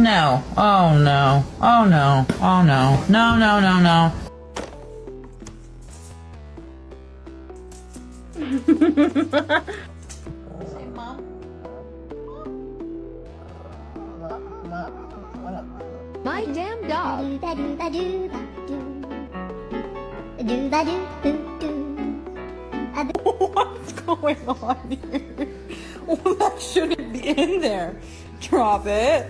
no. Oh no. Oh no. Oh no. No, no, no, no. Say mom. My damn dog. What's going on here? Well, that shouldn't be in there. Drop it.